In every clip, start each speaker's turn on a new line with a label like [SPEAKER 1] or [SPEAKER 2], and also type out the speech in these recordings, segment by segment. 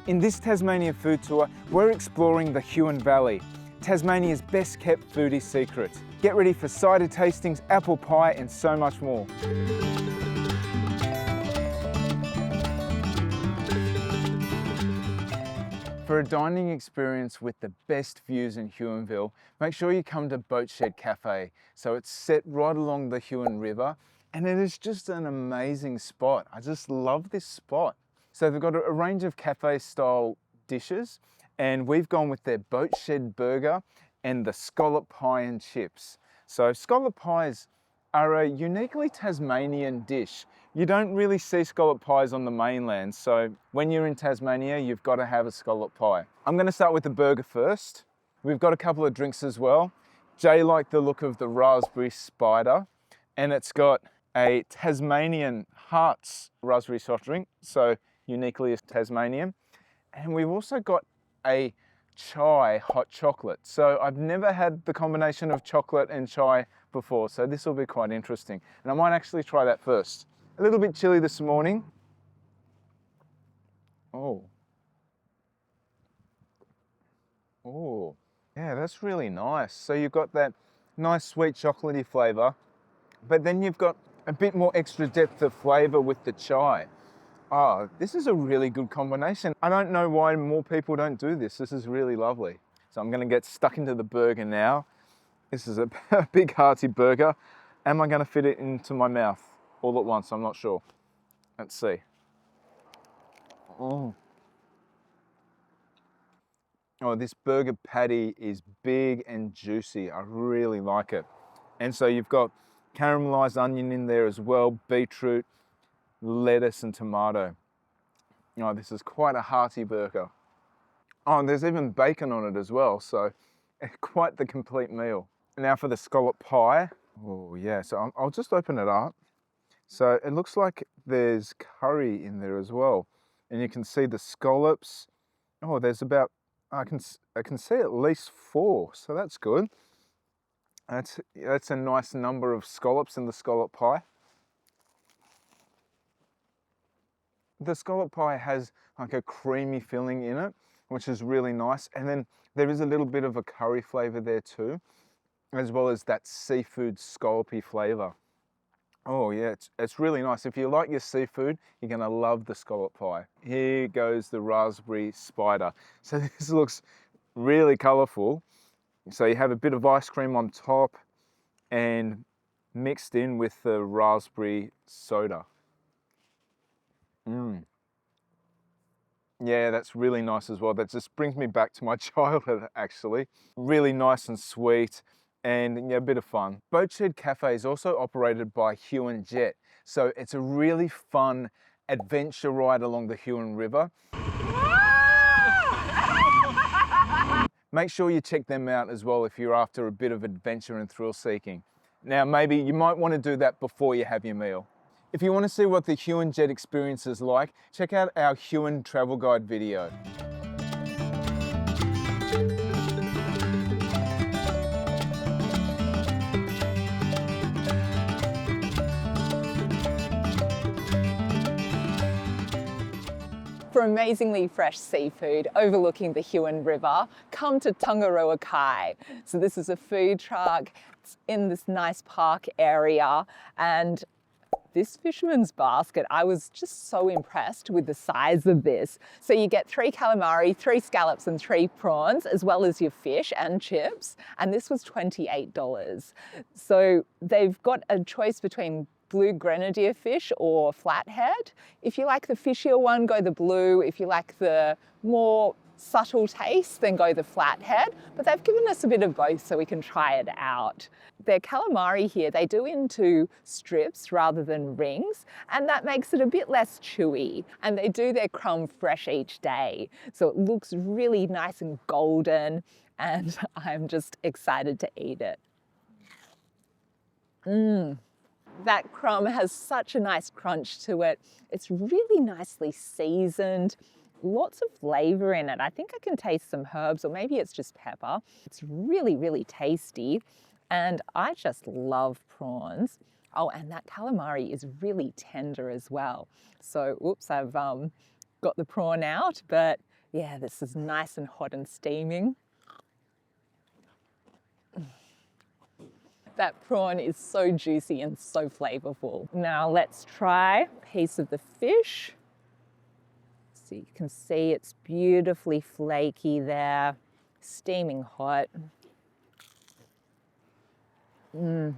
[SPEAKER 1] In this Tasmania food tour, we're exploring the Huon Valley, Tasmania's best kept foodie secret. Get ready for cider tastings, apple pie and so much more. For a dining experience with the best views in Huonville, make sure you come to Boatshed Cafe. So it's set right along the Huon River and it is just an amazing spot. I just love this spot. So they've got a range of cafe style dishes and we've gone with their Boatshed burger and the scallop pie and chips. So scallop pies are a uniquely Tasmanian dish. You don't really see scallop pies on the mainland, so when you're in Tasmania, you've got to have a scallop pie. I'm going to start with the burger first. We've got a couple of drinks as well. Jay liked the look of the raspberry spider, and it's got a Tasmanian Hartz raspberry soft drink, so uniquely Tasmanian. And we've also got a chai hot chocolate. So I've never had the combination of chocolate and chai before, so this will be quite interesting. And I might actually try that first. A little bit chilly this morning. Oh, yeah, that's really nice. So you've got that nice sweet chocolatey flavour, but then you've got a bit more extra depth of flavour with the chai. Oh, this is a really good combination. I don't know why more people don't do this. This is really lovely. So I'm going to get stuck into the burger now. This is a big hearty burger. Am I going to fit it into my mouth all at once? I'm not sure. Let's see. Oh, this burger patty is big and juicy. I really like it. And so you've got caramelized onion in there as well, beetroot, lettuce and tomato. This is quite a hearty burger. Oh, and there's even bacon on it as well, so quite the complete meal. Now for the scallop pie. Oh yeah, so I'll just open it up. So it looks like there's curry in there as well. And you can see the scallops. Oh, there's about, I can see at least 4, so that's good. That's a nice number of scallops in the scallop pie. The scallop pie has like a creamy filling in it, which is really nice. And then there is a little bit of a curry flavour there too, as well as that seafood scallopy flavour. Oh yeah, it's really nice. If you like your seafood, you're gonna love the scallop pie. Here goes the raspberry spider. So this looks really colourful. So you have a bit of ice cream on top and mixed in with the raspberry soda. Yeah, that's really nice as well. That just brings me back to my childhood actually. Really nice and sweet and yeah, a bit of fun. Boatshed Cafe is also operated by Huon Jet. So it's a really fun adventure ride along the Huon River. Make sure you check them out as well if you're after a bit of adventure and thrill seeking. Now maybe you might want to do that before you have your meal. If you want to see what the Huon Jet experience is like, check out our Huon travel guide video.
[SPEAKER 2] For amazingly fresh seafood overlooking the Huon River, come to Tangaroa Kai. So this is a food truck. It's in this nice park area, and this fisherman's basket, I was just so impressed with the size of this. So you get 3 calamari, 3 scallops and 3 prawns, as well as your fish and chips. And this was $28. So they've got a choice between blue grenadier fish or flathead. If you like the fishier one, go the blue. If you like the more subtle taste, then go the flathead. But they've given us a bit of both so we can try it out. Their calamari here, they do into strips rather than rings, and that makes it a bit less chewy. And they do their crumb fresh each day. So it looks really nice and golden, and I'm just excited to eat it. That crumb has such a nice crunch to it. It's really nicely seasoned. Lots of flavour in it. I think I can taste some herbs, or maybe it's just pepper. It's really, really tasty. And I just love prawns. Oh, and that calamari is really tender as well. So, oops, I've got the prawn out, but Yeah, this is nice and hot and steaming. That prawn is so juicy and so flavorful. Now let's try a piece of the fish. So you can see it's beautifully flaky there, steaming hot. Really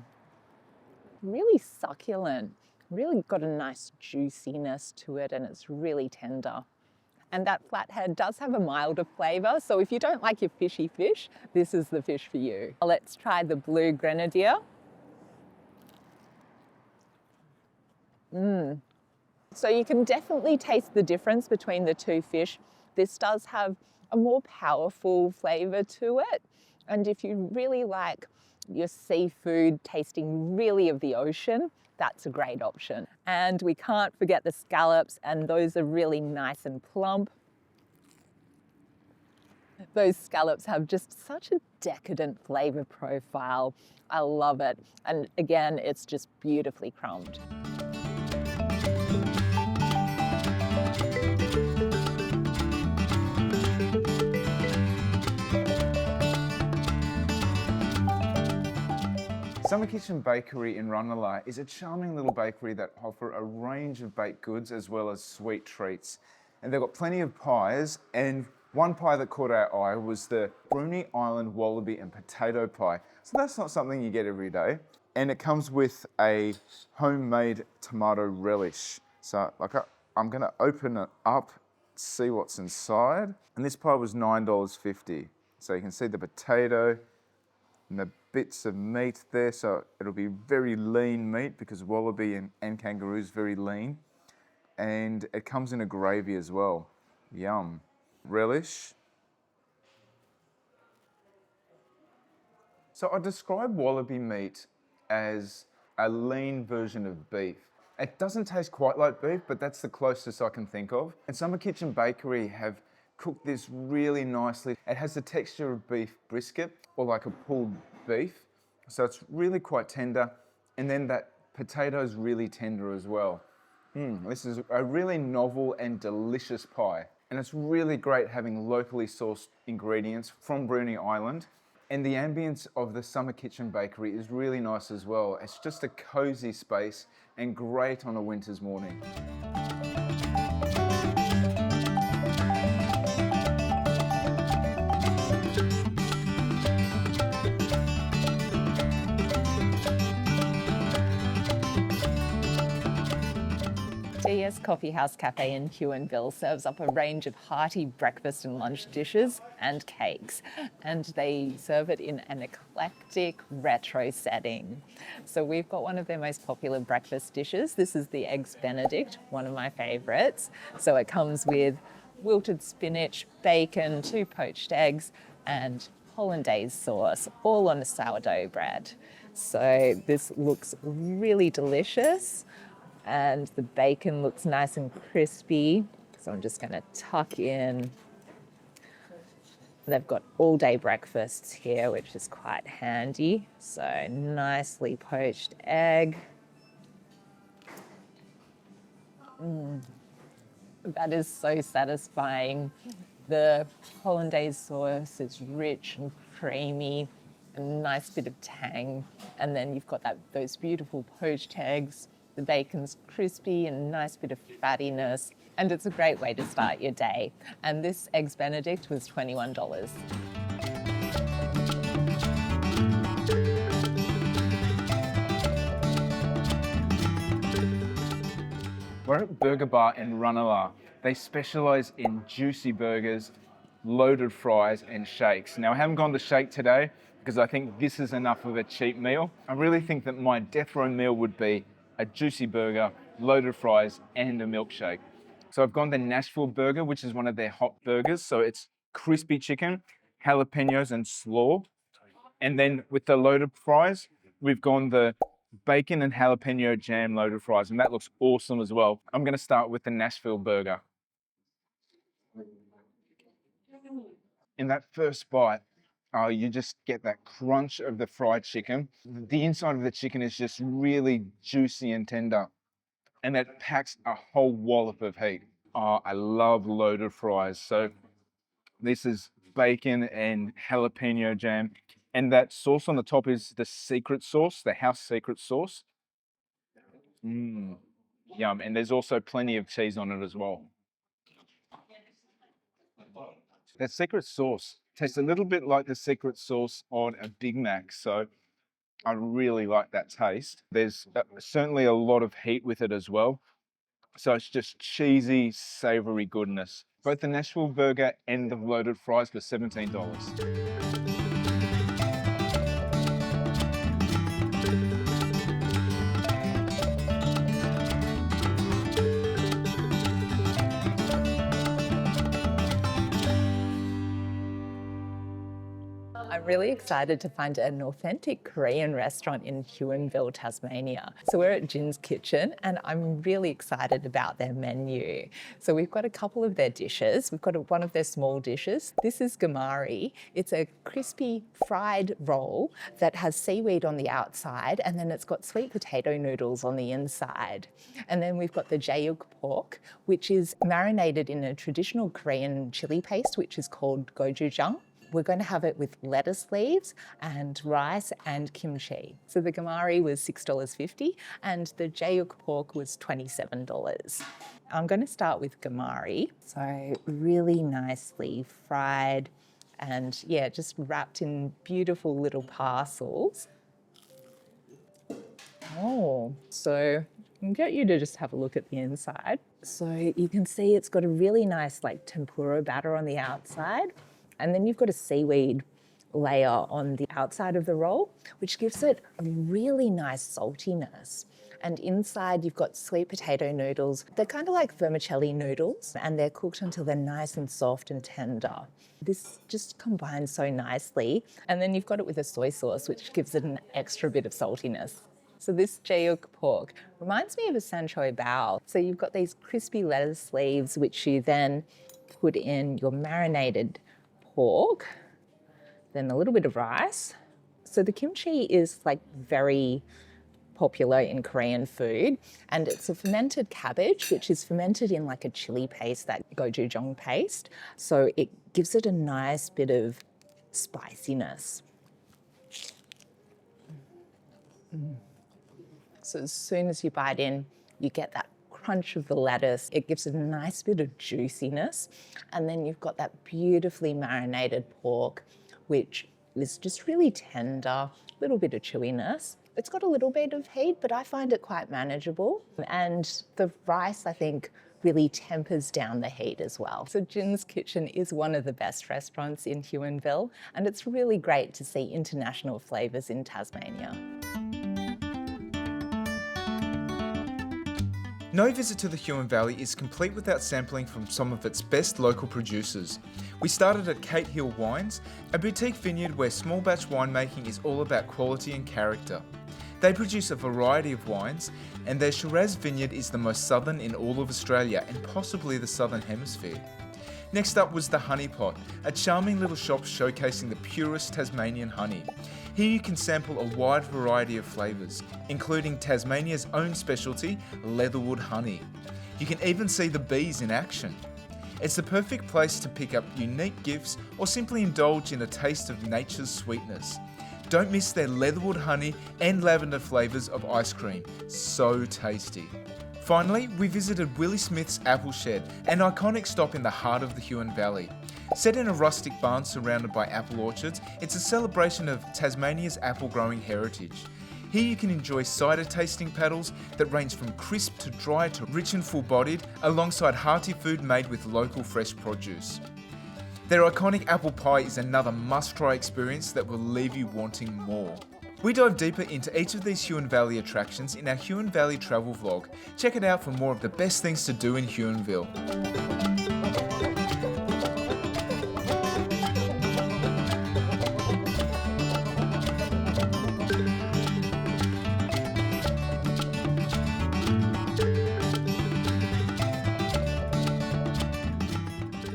[SPEAKER 2] succulent, really got a nice juiciness to it, and it's really tender. And that flathead does have a milder flavour, so if you don't like your fishy fish, this is the fish for you. Let's try the blue grenadier. So you can definitely taste the difference between the two fish. This does have a more powerful flavour to it. And if you really like your seafood tasting really of the ocean, that's a great option. And we can't forget the scallops, and those are really nice and plump. Those scallops have just such a decadent flavour profile. I love it. And again, it's just beautifully crumbed.
[SPEAKER 1] Summer Kitchen Bakery in Ranelagh is a charming little bakery that offer a range of baked goods as well as sweet treats. And they've got plenty of pies, and one pie that caught our eye was the Bruny Island wallaby and potato pie. So that's not something you get every day. And it comes with a homemade tomato relish. So I'm gonna open it up, see what's inside. And this pie was $9.50. So you can see the potato and the bits of meat there, so it'll be very lean meat because wallaby and kangaroo is very lean. And it comes in a gravy as well. Yum. Relish. So I describe wallaby meat as a lean version of beef. It doesn't taste quite like beef, but that's the closest I can think of. And Summer Kitchen Bakery have cooked this really nicely. It has the texture of beef brisket or like a pulled beef. So it's really quite tender. And then that potato's really tender as well. This is a really novel and delicious pie. And it's really great having locally sourced ingredients from Bruny Island. And the ambience of the Summer Kitchen Bakery is really nice as well. It's just a cozy space and great on a winter's morning.
[SPEAKER 2] DS Coffee House Cafe in Huonville serves up a range of hearty breakfast and lunch dishes and cakes, and they serve it in an eclectic retro setting. So we've got one of their most popular breakfast dishes. This is the Eggs Benedict, one of my favourites. So it comes with wilted spinach, bacon, 2 poached eggs, and hollandaise sauce, all on a sourdough bread. So this looks really delicious. And the bacon looks nice and crispy. So I'm just gonna tuck in. They've got all day breakfasts here, which is quite handy. So nicely poached egg. That is so satisfying. The hollandaise sauce is rich and creamy, a nice bit of tang. And then you've got those beautiful poached eggs. The bacon's crispy and a nice bit of fattiness, and it's a great way to start your day. And this Eggs Benedict was $21.
[SPEAKER 1] We're at Burger Bar in Ranelagh. They specialise in juicy burgers, loaded fries and shakes. Now I haven't gone to shake today because I think this is enough of a cheap meal. I really think that my death row meal would be a juicy burger, loaded fries, and a milkshake. So I've gone the Nashville burger, which is one of their hot burgers. So it's crispy chicken, jalapenos, and slaw. And then with the loaded fries, we've gone the bacon and jalapeno jam loaded fries, and that looks awesome as well. I'm gonna start with the Nashville burger. In that first bite, you just get that crunch of the fried chicken. The inside of the chicken is just really juicy and tender, and it packs a whole wallop of heat. Oh, I love loaded fries. So This is bacon and jalapeno jam. And that sauce on the top is the secret sauce, the house secret sauce. Mmm, yum. And there's also plenty of cheese on it as well. That secret sauce tastes a little bit like the secret sauce on a Big Mac. So I really like that taste. There's certainly a lot of heat with it as well. So it's just cheesy, savory goodness. Both the Nashville burger and the loaded fries for $17.
[SPEAKER 2] I'm really excited to find an authentic Korean restaurant in Huonville, Tasmania. So we're at Jin's Kitchen and I'm really excited about their menu. So we've got a couple of their dishes. We've got one of their small dishes. This is gimmari. It's a crispy fried roll that has seaweed on the outside and then it's got sweet potato noodles on the inside. And then we've got the jeyuk pork, which is marinated in a traditional Korean chili paste, which is called gochujang. We're going to have it with lettuce leaves and rice and kimchi. So the gimmari was $6.50 and the jeyuk pork was $27. I'm going to start with gimmari. So really nicely fried and yeah, just wrapped in beautiful little parcels. Oh, so I can get you to just have a look at the inside. So you can see it's got a really nice like tempura batter on the outside. And then you've got a seaweed layer on the outside of the roll, which gives it a really nice saltiness. And inside you've got sweet potato noodles. They're kind of like vermicelli noodles and they're cooked until they're nice and soft and tender. This just combines so nicely. And then you've got it with a soy sauce, which gives it an extra bit of saltiness. So this jeyuk pork reminds me of a sanchoy bao. So you've got these crispy lettuce leaves, which you then put in your marinated pork, then a little bit of rice. So the kimchi is like very popular in Korean food and it's a fermented cabbage which is fermented in like a chili paste, that gochujang paste. So it gives it a nice bit of spiciness. So as soon as you bite in, you get that crunch of the lettuce. It gives it a nice bit of juiciness. And then you've got that beautifully marinated pork, which is just really tender, a little bit of chewiness. It's got a little bit of heat, but I find it quite manageable. And the rice, I think, really tempers down the heat as well. So Jin's Kitchen is one of the best restaurants in Huonville, and it's really great to see international flavours in Tasmania.
[SPEAKER 1] No visit to the Huon Valley is complete without sampling from some of its best local producers. We started at Kate Hill Wines, a boutique vineyard where small batch winemaking is all about quality and character. They produce a variety of wines, and their Shiraz vineyard is the most southern in all of Australia and possibly the southern hemisphere. Next up was the Honey Pot, a charming little shop showcasing the purest Tasmanian honey. Here you can sample a wide variety of flavours, including Tasmania's own specialty, leatherwood honey. You can even see the bees in action. It's the perfect place to pick up unique gifts or simply indulge in a taste of nature's sweetness. Don't miss their leatherwood honey and lavender flavours of ice cream. So tasty. Finally, we visited Willie Smith's Apple Shed, an iconic stop in the heart of the Huon Valley. Set in a rustic barn surrounded by apple orchards, it's a celebration of Tasmania's apple growing heritage. Here you can enjoy cider tasting paddles that range from crisp to dry to rich and full-bodied, alongside hearty food made with local fresh produce. Their iconic apple pie is another must-try experience that will leave you wanting more. We dive deeper into each of these Huon Valley attractions in our Huon Valley travel vlog. Check it out for more of the best things to do in Huonville.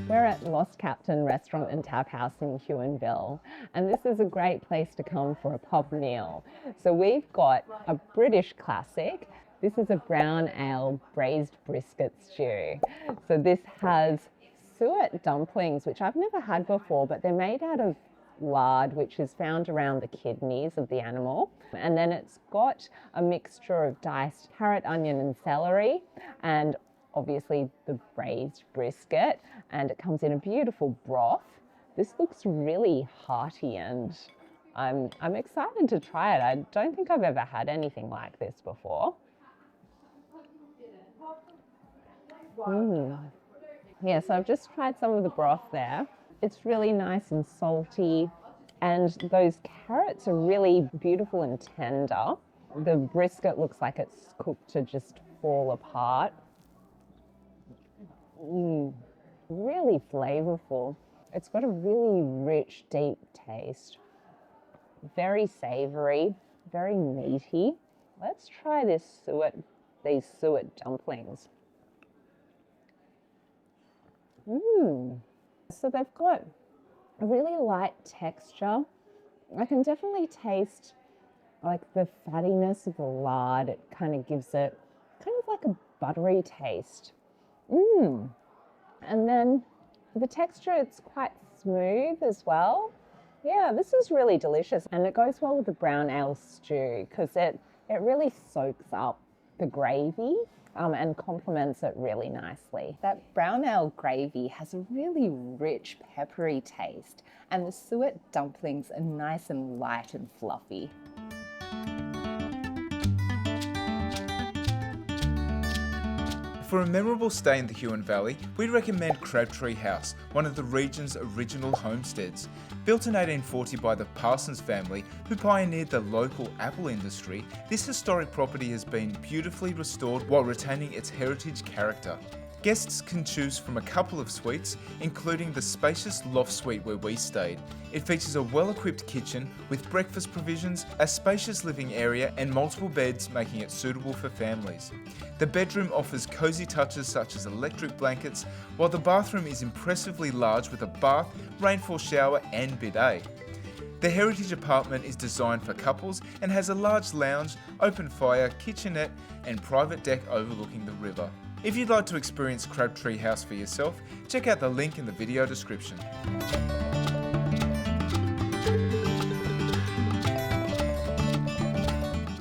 [SPEAKER 2] We're at Captain Restaurant Taphouse in Huonville, and this is a great place to come for a pub meal. So we've got a British classic. This is a brown ale braised brisket stew. So this has suet dumplings, which I've never had before, but they're made out of lard, which is found around the kidneys of the animal. And then it's got a mixture of diced carrot, onion and celery, and obviously the braised brisket, and it comes in a beautiful broth. This looks really hearty, and I'm excited to try it. I don't think I've ever had anything like this before. Yeah, so I've just tried some of the broth there. It's really nice and salty, and those carrots are really beautiful and tender. The brisket looks like it's cooked to just fall apart. Really flavourful. It's got a really rich, deep taste. Very savoury, very meaty. Let's try these suet dumplings. So they've got a really light texture. I can definitely taste like the fattiness of the lard. It kind of gives it kind of like a buttery taste. And then the texture, it's quite smooth as well. Yeah, this is really delicious, and it goes well with the brown ale stew because it really soaks up the gravy and complements it really nicely. That brown ale gravy has a really rich, peppery taste, and the suet dumplings are nice and light and fluffy.
[SPEAKER 1] For a memorable stay in the Huon Valley, we recommend Crabtree House, one of the region's original homesteads. Built in 1840 by the Parsons family, who pioneered the local apple industry, this historic property has been beautifully restored while retaining its heritage character. Guests can choose from a couple of suites, including the spacious loft suite where we stayed. It features a well-equipped kitchen with breakfast provisions, a spacious living area and multiple beds, making it suitable for families. The bedroom offers cosy touches such as electric blankets, while the bathroom is impressively large with a bath, rainfall shower and bidet. The heritage apartment is designed for couples and has a large lounge, open fire, kitchenette and private deck overlooking the river. If you'd like to experience Crabtree House for yourself, check out the link in the video description.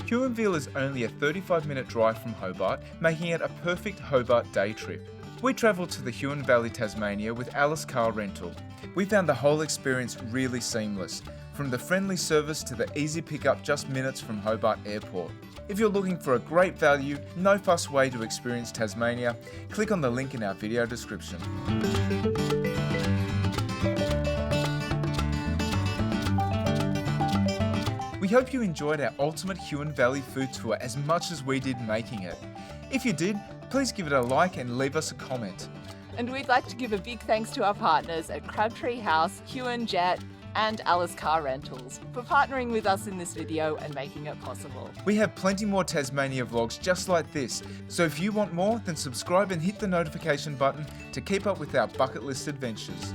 [SPEAKER 1] Huonville is only a 35-minute drive from Hobart, making it a perfect Hobart day trip. We travelled to the Huon Valley Tasmania with Alice Car Rental. We found the whole experience really seamless, from the friendly service to the easy pickup just minutes from Hobart Airport. If you're looking for a great value, no fuss way to experience Tasmania, click on the link in our video description. We hope you enjoyed our ultimate Huon Valley food tour as much as we did making it. If you did, please give it a like and leave us a comment.
[SPEAKER 2] And we'd like to give a big thanks to our partners at Crabtree House, Huon Jet, and Alice Car Rentals for partnering with us in this video and making it possible.
[SPEAKER 1] We have plenty more Tasmania vlogs just like this, so if you want more, then subscribe and hit the notification button to keep up with our bucket list adventures.